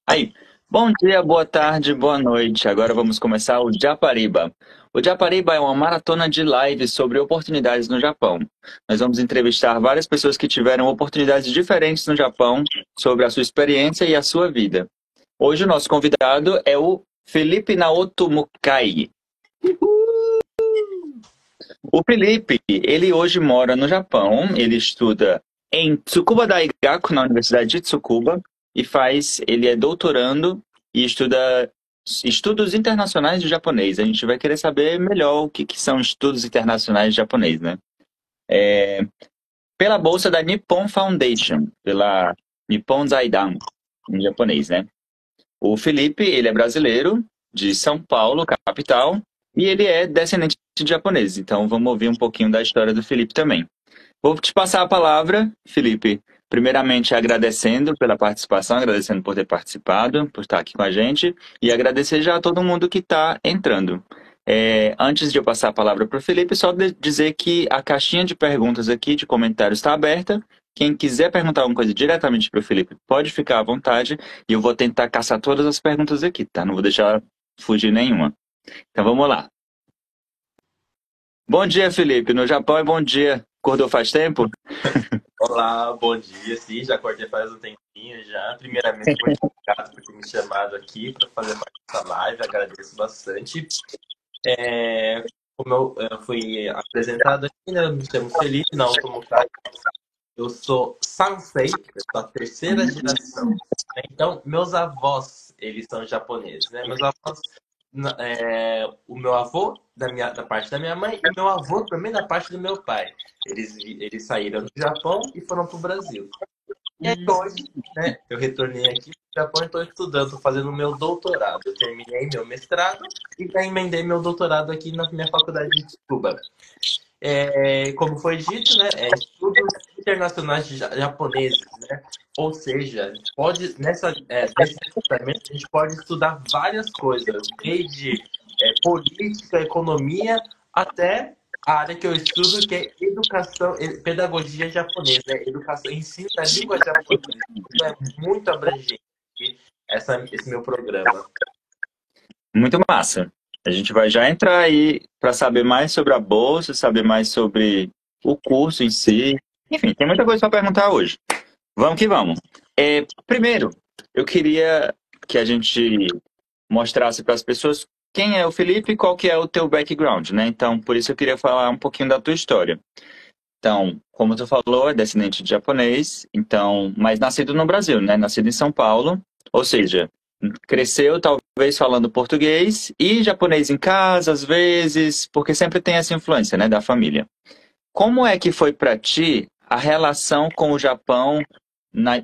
Aí, bom dia, boa tarde, boa noite. Agora vamos começar o Japariba. O Japariba é uma maratona de lives sobre oportunidades no Japão. Nós vamos entrevistar várias pessoas que tiveram oportunidades diferentes no Japão sobre a sua experiência e a sua vida. Hoje o nosso convidado é o Felipe Naoto Mukai. O Felipe, ele hoje mora no Japão, ele estuda em Tsukuba Daigaku, na Universidade de Tsukuba, ele é doutorando e estuda estudos internacionais de japonês. A gente vai querer saber melhor o que são estudos internacionais de japonês, né? Pela bolsa da Nippon Foundation, pela Nippon Zaidan, em japonês, né? O Felipe, ele é brasileiro, de São Paulo, capital, e ele é descendente de japonês. Então vamos ouvir um pouquinho da história do Felipe também. Vou te passar a palavra, Felipe. Primeiramente, agradecendo pela participação, agradecendo por ter participado, por estar aqui com a gente, e agradecer já a todo mundo que está entrando. Antes de eu passar a palavra para o Felipe, só dizer que a caixinha de perguntas aqui, de comentários, está aberta. Quem quiser perguntar alguma coisa diretamente para o Felipe, pode ficar à vontade, e eu vou tentar caçar todas as perguntas aqui, tá? Não vou deixar fugir nenhuma. Então vamos lá. Bom dia, Felipe. No Japão é bom dia. Acordou faz tempo? Olá, bom dia. Sim, já acordei faz um tempinho já. Primeiramente, muito obrigado por ter me chamado aqui para fazer parte dessa live. Agradeço bastante. Como eu fui apresentado aqui, né? Eu me chamo Felipe Naoto Mukai. Eu sou Sansei, eu sou a terceira geração. Né? Então, meus avós, eles são japoneses, né? Meus avós, o meu avô, da parte da minha mãe, e meu avô também da parte do meu pai. Eles saíram do Japão e foram para o Brasil. E aí hoje, né, eu retornei aqui para o Japão e estou estudando, estou fazendo meu doutorado. Eu terminei meu mestrado e já emendei meu doutorado aqui na minha faculdade de Tsukuba. Como foi dito, né, estudos internacionais de japoneses, né? Ou seja, nesse departamento a gente pode estudar várias coisas, desde política, economia, até a área que eu estudo, que é educação, pedagogia japonesa, né? Educação, ensino da língua japonesa. Isso é muito abrangente, esse meu programa. Muito massa. A gente vai já entrar aí para saber mais sobre a bolsa, saber mais sobre o curso em si. Enfim, tem muita coisa para perguntar hoje. Vamos que vamos. Primeiro, eu queria que a gente mostrasse para as pessoas quem é o Felipe e qual que é o teu background, né? Então, por isso eu queria falar um pouquinho da tua história. Então, como tu falou, é descendente de japonês, então, mas nascido no Brasil, né? Nascido em São Paulo, ou seja, cresceu talvez falando português e japonês em casa, às vezes, porque sempre tem essa influência, né, da família. Como é que foi para ti a relação com o Japão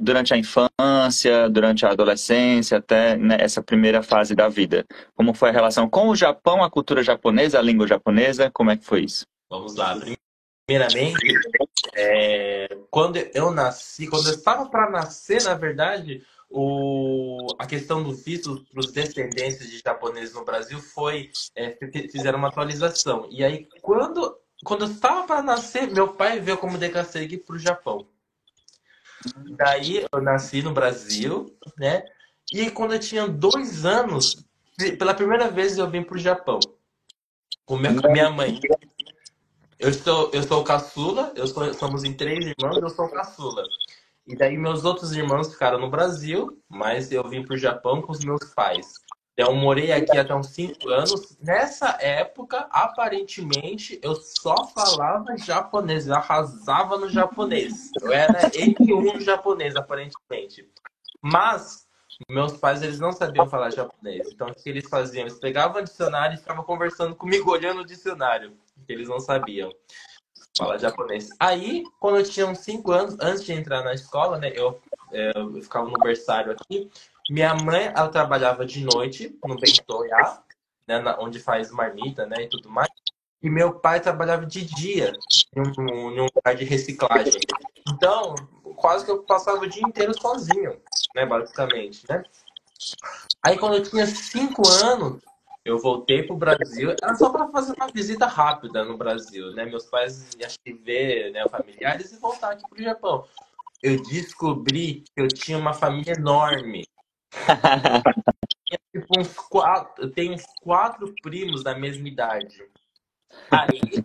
durante a infância, durante a adolescência, até, né, essa primeira fase da vida? Como foi a relação com o Japão, a cultura japonesa, a língua japonesa? Como é que foi isso? Vamos lá. Primeiramente, quando eu nasci, quando eu estava para nascer, na verdade, a questão do visto para os descendentes de japoneses no Brasil fizeram uma atualização. E aí, quando eu estava para nascer, meu pai veio como decassegue para o Japão. Daí eu nasci no Brasil, né? E aí, quando eu tinha 2 anos, pela primeira vez eu vim para o Japão com minha mãe. Eu sou o caçula, somos em 3 irmãos, eu sou o caçula. E daí meus outros irmãos ficaram no Brasil, mas eu vim pro Japão com os meus pais. Então, eu morei aqui até uns 5 anos. Nessa época, aparentemente, eu só falava japonês, eu arrasava no japonês. Eu era N1 no japonês, aparentemente. Mas meus pais, eles não sabiam falar japonês. Então, o que eles faziam? Eles pegavam o dicionário e ficavam conversando comigo, olhando o dicionário, que eles não sabiam falar japonês. Aí, quando eu tinha uns 5 anos, antes de entrar na escola, né, eu ficava no berçário aqui. Minha mãe, ela trabalhava de noite no Bentô, né, onde faz marmita, né, e tudo mais. E meu pai trabalhava de dia em um lugar de reciclagem. Então, quase que eu passava o dia inteiro sozinho, né, basicamente, né? Aí, quando eu tinha 5 anos, Eu voltei pro Brasil, era só para fazer uma visita rápida no Brasil, né? Meus pais acho que ver, né, familiares e voltar aqui pro Japão. Eu descobri que eu tinha uma família enorme. Tipo, eu tenho uns 4 primos da mesma idade. Aí,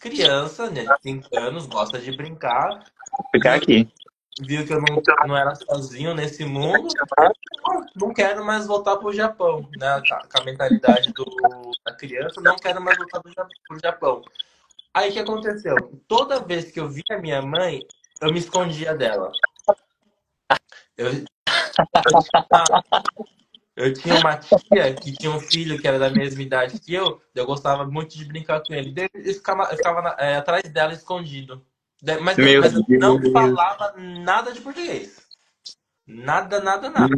criança, né, de 5 anos, gosta de brincar, Ficar viu, aqui. viu que eu não era sozinho nesse mundo, não quero mais voltar pro Japão, né? Com a mentalidade da criança, não quero mais voltar pro Japão. Aí o que aconteceu? Toda vez que eu via minha mãe, eu me escondia dela. Eu, eu tinha, eu tinha uma tia que tinha um filho que era da mesma idade que eu gostava muito de brincar com ele. Daí eu ficava atrás dela escondido. Meu Mas eu não Deus. falava nada de português. Nada, nada, nada.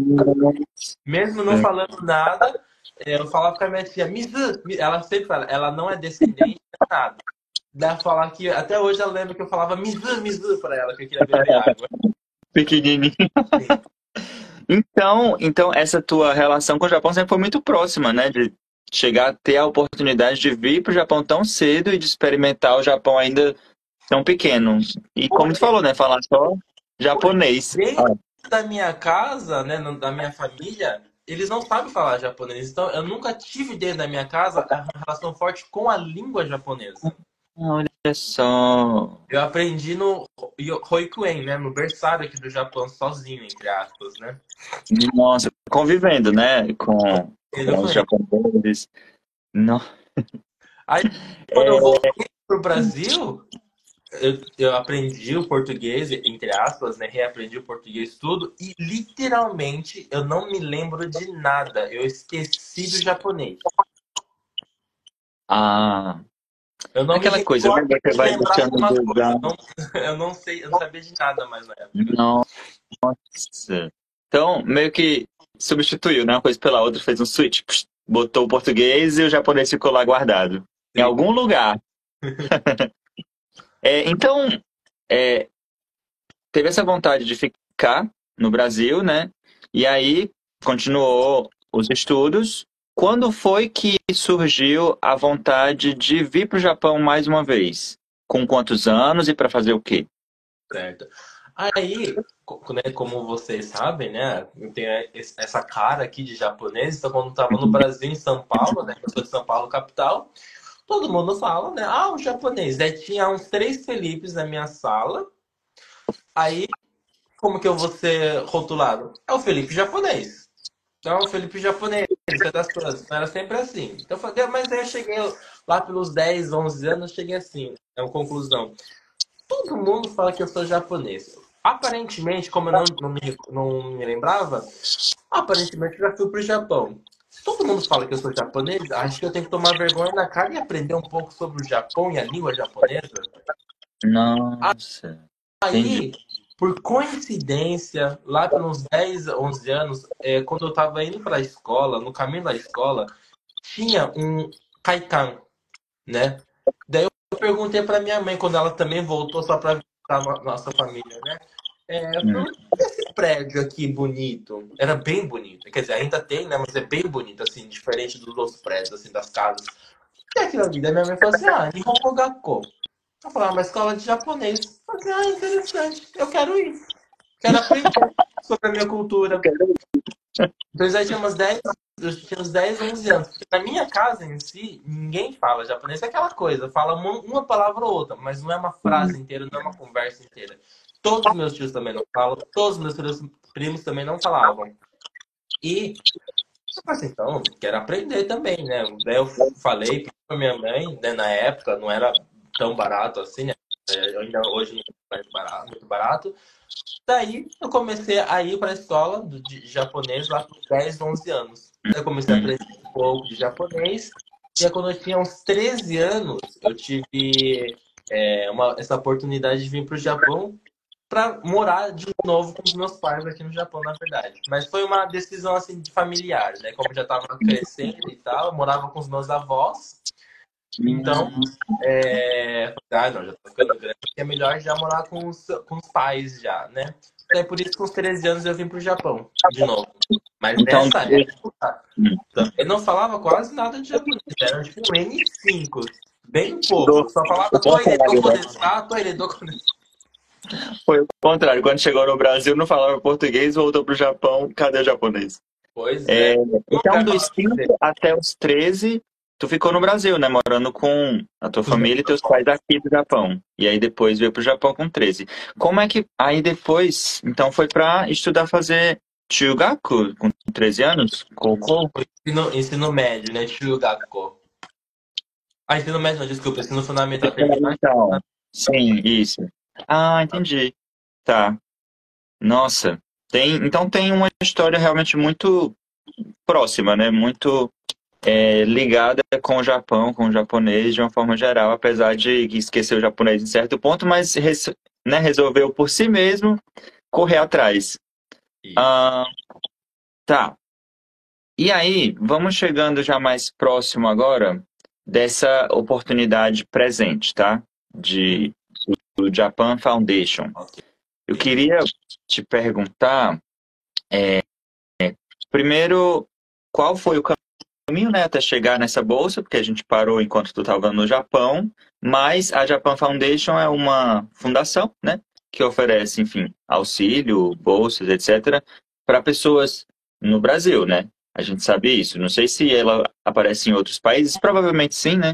Mesmo não Nossa. falando nada, eu falava com a minha tia, Mizu, ela sempre fala, ela não é descendente, nada. Daí ela falar que, até hoje ela lembra que eu falava Mizu, Mizu pra ela, que eu queria beber água. Pequenininho. Sim. Então, essa tua relação com o Japão sempre foi muito próxima, né? De chegar a ter a oportunidade de vir para o Japão tão cedo e de experimentar o Japão ainda tão pequeno. E como tu Porque, falou, né? Falar só porque japonês. dentro da minha casa, né, da minha família, eles não sabem falar japonês. Então, eu nunca tive dentro da minha casa uma relação forte com a língua japonesa. Olha só. Eu aprendi no Hoikuen, né, no berçário aqui do Japão, sozinho, entre aspas, né? Nossa, convivendo, né? Com os japoneses. Não. Aí, quando eu voltei pro Brasil, eu aprendi o português, entre aspas, né? Reaprendi o português tudo, e literalmente eu não me lembro de nada. Eu esqueci do japonês. Ah, Eu não me aquela coisa, né? recordo Você de vai lembrar deixando algumas de coisas. usar. Eu não sei, eu não sabia de nada mais na época. Nossa. Então, meio que substituiu, né? Uma coisa pela outra, fez um switch. Psh, botou o português e o japonês ficou lá guardado. Em Sim, algum lugar. Então, é, teve essa vontade de ficar no Brasil, né? E aí continuou os estudos. Quando foi que surgiu a vontade de vir para o Japão mais uma vez? Com quantos anos e para fazer o quê? certo. Aí, né, como vocês sabem, né? Eu tenho essa cara aqui de japonês, então quando eu tava no Brasil, em São Paulo, né? Eu sou de São Paulo, capital. Todo mundo fala, né? Ah, o japonês. Daí tinha uns 3 Felipes na minha sala. Aí, como que eu vou ser rotulado? É o Felipe japonês. Então, é o Felipe japonês, é das coisas. Então, era sempre assim. Então, eu falei, mas aí eu cheguei lá pelos 10, 11 anos, eu cheguei assim. É uma conclusão. Todo mundo fala que eu sou japonês. Aparentemente, como eu não me lembrava, aparentemente eu já fui pro Japão. Se todo mundo fala que eu sou japonês, acho que eu tenho que tomar vergonha na cara e aprender um pouco sobre o Japão e a língua japonesa. Nossa, entendi. Aí, por coincidência, lá pelos 10, 11 anos, quando eu estava indo para a escola, no caminho da escola, tinha um kaikan, né? Daí eu perguntei para minha mãe, quando ela também voltou só para visitar a nossa família, né? Hum. Por que esse prédio aqui bonito? Era bem bonito. Quer dizer, ainda tem, né? Mas é bem bonito, assim, diferente dos outros prédios, assim, das casas. E aquilo ali, daí minha mãe falou assim, Nihongo Gakko. Eu falei, uma escola de japonês. Eu falei, interessante, eu quero ir. Quero aprender sobre a minha cultura. Então eu já tinha eu tinha uns 10, 11 anos. Porque na minha casa em si, ninguém fala japonês. É aquela coisa, fala uma palavra ou outra, mas não é uma frase inteira, não é uma conversa inteira. Todos os meus tios também não falam, todos os meus primos também não falavam. E eu falei assim, então, quero aprender também, né? Daí eu falei pra minha mãe, né, na época, não era tão barato assim, né? Ainda hoje não é mais barato, muito barato. Daí eu comecei a ir para a escola de japonês lá com 10, 11 anos. Daí eu comecei a Hum. aprender um pouco de japonês. E aí, quando eu tinha uns 13 anos, eu tive essa oportunidade de vir para o Japão para morar de novo com os meus pais aqui no Japão, na verdade. Mas foi uma decisão assim de familiar, né? Como eu já estava crescendo e tal, eu morava com os meus avós. Então, não, já tô ficando grande, é melhor já morar com os pais já, né? É por isso que com os 13 anos eu vim pro Japão, de novo. Mas Então, nessa época, eu não falava quase nada de japonês. Era tipo um N5, bem pouco. Só falava o contrário, né? toire do konessa. Foi o contrário. Quando chegou no Brasil, não falava português, voltou pro Japão, cadê o japonês? Pois É, é. Como que então, vai dos falar com você? 5 até os 13, tu ficou no Brasil, né? Morando com a tua família e teus pais aqui do Japão. E aí depois veio pro Japão com 13. Como é que. Aí depois, então foi pra estudar fazer Chugaku com 13 anos? Koukou? Ensino médio, né? Shugako. Ah, ensino médio, não, desculpa. Ensino fundamental. Terminar. Fundamental. Sim, isso. Ah, entendi. Tá. Nossa. Então tem uma história realmente muito próxima, né? Muito ligada com o Japão, com o japonês de uma forma geral, apesar de esquecer o japonês em certo ponto, mas né, resolveu por si mesmo correr atrás. Isso. Ah, tá. E aí, vamos chegando já mais próximo agora dessa oportunidade presente, tá? Do Japan Foundation. Ok. Eu queria te perguntar, primeiro, qual foi o caminho, né, até chegar nessa bolsa, porque a gente parou enquanto tu estava no Japão, mas a Japan Foundation é uma fundação, né, que oferece, enfim, auxílio, bolsas, etc., para pessoas no Brasil, né? A gente sabe isso. Não sei se ela aparece em outros países, provavelmente sim, né?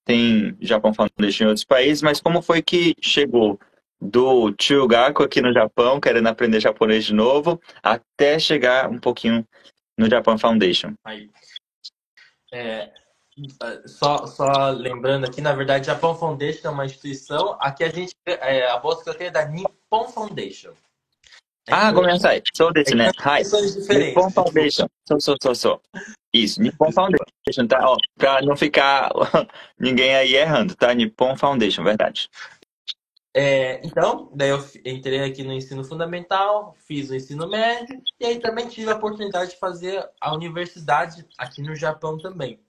Tem Japan Foundation em outros países, mas como foi que chegou do Chugaku aqui no Japão, querendo aprender japonês de novo, até chegar um pouquinho no Japan Foundation? Aí. É, só lembrando aqui, na verdade, Japan Foundation é uma instituição. Aqui a bolsa que eu tenho é da Nippon Foundation. Ah, Então, ごめんなさい。そうですね。sãoはい。instituições 日本 diferentes. ファンデーション。そう。Isso, Nippon Foundation, tá? Ó, pra não ficar ninguém aí errando, tá? Nippon Foundation, verdade. Então, daí eu entrei aqui no ensino fundamental, fiz o ensino médio, e aí também tive a oportunidade de fazer a universidade aqui no Japão também.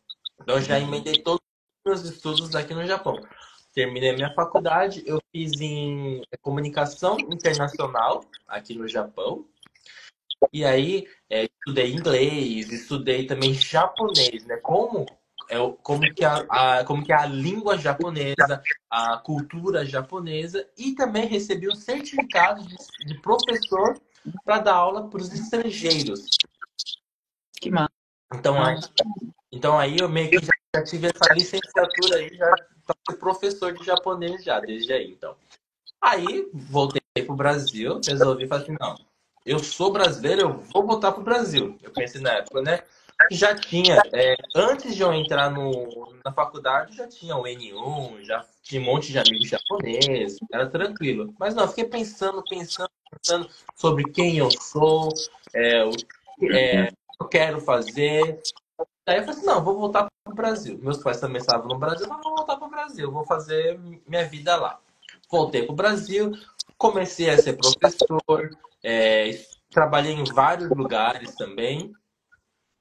Então, eu já emendei todos os meus estudos aqui no Japão. Terminei a minha faculdade, eu fiz em comunicação internacional aqui no Japão. E aí, estudei inglês, estudei também japonês, né? Como que é a língua japonesa, a cultura japonesa, e também recebi um certificado de professor para dar aula para os estrangeiros. Que massa. Então, aí eu meio que já tive essa licenciatura aí, já para ser professor de japonês já, desde aí, então. Aí, voltei pro Brasil, resolvi falar assim, não, eu sou brasileiro, eu vou voltar pro Brasil. Eu pensei na época, né? Já tinha, antes de eu entrar na faculdade, já tinha o N1, já tinha um monte de amigos japoneses, era tranquilo. Mas não, eu fiquei pensando sobre quem eu sou, o que eu quero fazer. Daí eu falei assim, não, eu vou voltar pro Brasil. Meus pais também estavam no Brasil, não, vou voltar pro Brasil, vou fazer minha vida lá. Voltei pro Brasil, comecei a ser professor, trabalhei em vários lugares também.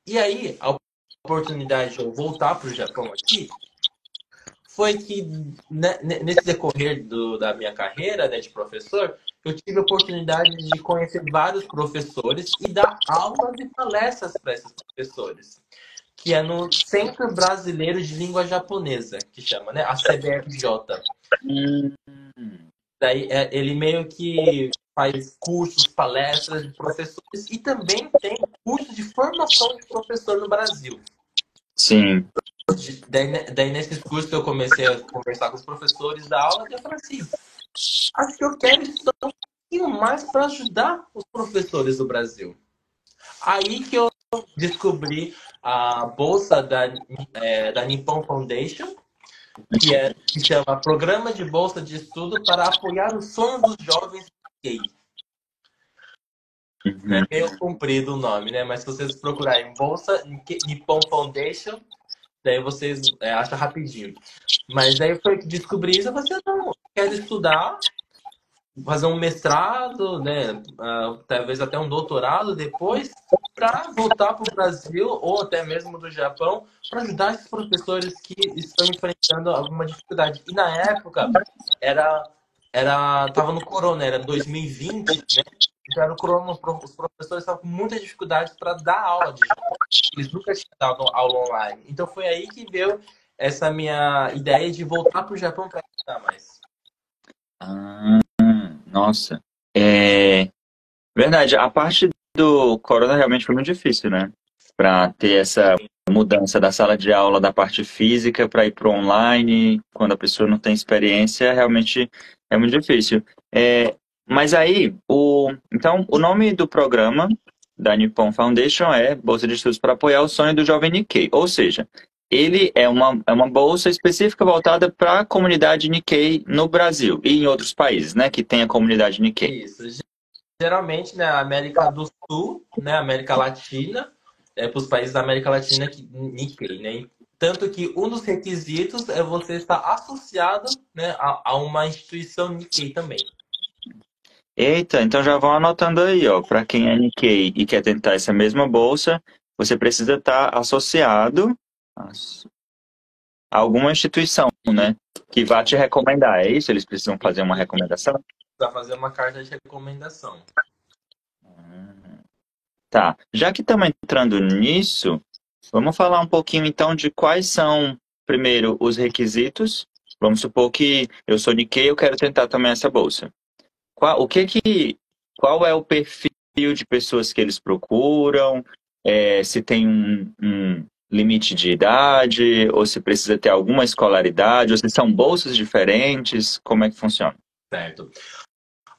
E aí, a oportunidade de eu voltar para o Japão aqui foi que, nesse decorrer da minha carreira, né, de professor, eu tive a oportunidade de conhecer vários professores e dar aulas e palestras para esses professores, que é no Centro Brasileiro de Língua Japonesa, que chama, né, a CBFJ. Hum, Daí, ele meio que faz cursos, palestras de professores e também tem curso de formação de professor no Brasil. sim. Daí nesses cursos que eu comecei a conversar com os professores da aula, eu falei assim, acho que eu quero estudar um pouquinho mais para ajudar os professores do Brasil. Aí que eu descobri a bolsa da Nippon Foundation, que chama Programa de Bolsa de Estudo para apoiar o sonho dos jovens gays. É Uhum. meio comprido o nome, né? Mas se vocês procurarem Bolsa Nippon Foundation, daí vocês acham rapidinho. Mas daí foi que descobri isso, eu falei assim, não, quero estudar, fazer um mestrado, né? Talvez até um doutorado depois, para voltar para o Brasil ou até mesmo do Japão, para ajudar esses professores que estão enfrentando alguma dificuldade. E na época era tava no corona, era 2020, né? Então era o corona, os professores estavam com muita dificuldade para dar aula de Japão. Eles nunca tinham dado aula online. Então foi aí que veio essa minha ideia de voltar para o Japão para estudar mais. Ah, nossa. É verdade, a parte do corona realmente foi muito difícil, né? Para ter essa mudança da sala de aula da parte física para ir para o online, quando a pessoa não tem experiência, realmente é muito difícil. Mas aí, então, o nome do programa da Nippon Foundation é Bolsa de Estudos para apoiar o sonho do jovem Nikkei. Ou seja, ele é uma bolsa específica voltada para a comunidade Nikkei no Brasil e em outros países, né, que tem a comunidade Nikkei. Isso. Geralmente, né, a América do Sul, né, América Latina, para os países da América Latina que Nikkei, né? Tanto que um dos requisitos é você estar associado, né, a uma instituição Nikkei também. Eita, então já vão anotando aí, ó, para quem é Nikkei e quer tentar essa mesma bolsa, você precisa estar associado a alguma instituição, né, que vá te recomendar. É isso? Eles precisam fazer uma recomendação? Para fazer uma carta de recomendação. Tá. Já que estamos entrando nisso, vamos falar um pouquinho então de quais são, primeiro, os requisitos. Vamos supor que eu sou Nikkei, eu quero tentar também essa bolsa. Qual é o perfil de pessoas que eles procuram? Se tem um limite de idade, ou se precisa ter alguma escolaridade, ou se são bolsas diferentes, como é que funciona? Certo.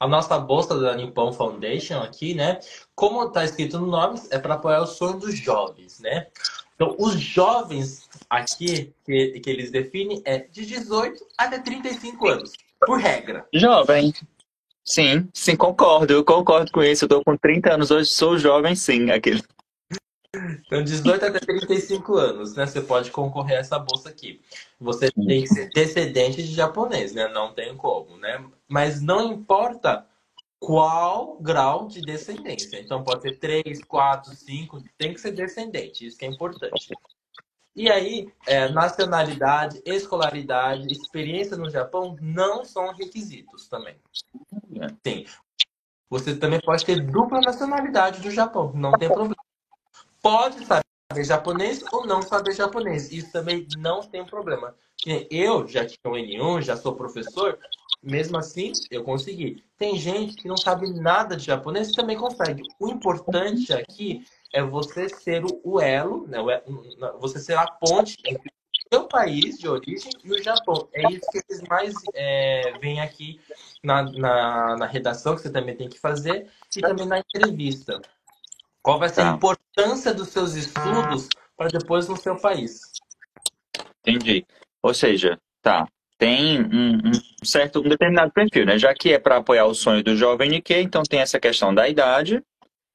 A nossa bolsa da Nippon Foundation aqui, né? Como está escrito no nome, é para apoiar o sonho dos jovens, né? Então, os jovens aqui, que eles definem, é de 18 até 35 anos, por regra. Jovem. Sim, sim, concordo. Eu concordo com isso. Eu tô com 30 anos hoje, sou jovem, sim. Aquele. Então, 18 até 35 anos, né? Você pode concorrer a essa bolsa aqui. Você tem que ser descendente de japonês, né? Não tem como, né? Mas não importa qual grau de descendência. Então, pode ser 3, 4, 5, tem que ser descendente. Isso que é importante. E aí, nacionalidade, escolaridade, experiência no Japão não são requisitos também. Sim. Você também pode ter dupla nacionalidade do Japão, não tem problema. Pode saber japonês ou não saber japonês. Isso também não tem problema. Eu já tinha o N1, já sou professor, mesmo assim eu consegui. Tem gente que não sabe nada de japonês e também consegue. O importante aqui é você ser o elo, né? Você ser a ponte entre o seu país de origem e o Japão. É isso que eles mais veem aqui na redação, que você também tem que fazer, e também na entrevista. Qual vai ser a Tá, importância dos seus estudos para depois no seu país? entendi. Ou seja, tá, tem um determinado perfil, né? Já que é para apoiar o sonho do jovem Nikkei, então tem essa questão da idade,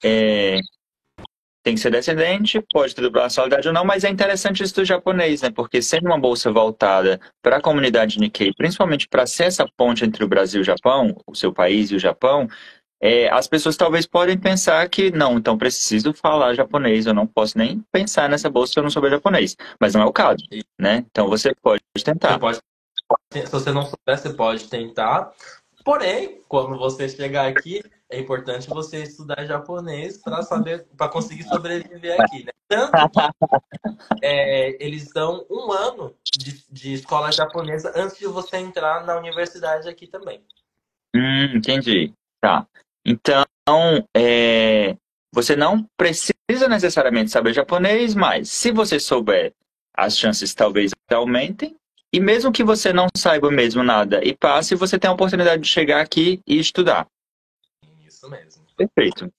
tem que ser descendente, pode ter dupla nacionalidade ou não, mas é interessante isso do japonês, né? Porque sendo uma bolsa voltada para a comunidade Nikkei, principalmente para ser essa ponte entre o Brasil e o Japão, o seu país e o Japão, as pessoas talvez podem pensar que não, então preciso falar japonês, eu não posso nem pensar nessa bolsa se eu não souber japonês. Mas não é o caso, né? Então você pode Você tentar. pode, se você não souber, você pode tentar. Porém, quando você chegar aqui, é importante você estudar japonês para saber, para conseguir sobreviver aqui, né? Tanto que eles dão um ano de escola japonesa antes de você entrar na universidade aqui também. Entendi. Tá. Então, você não precisa necessariamente saber japonês, mas se você souber, as chances talvez aumentem. E mesmo que você não saiba mesmo nada e passe, você tem a oportunidade de chegar aqui e estudar. Isso mesmo. Perfeito.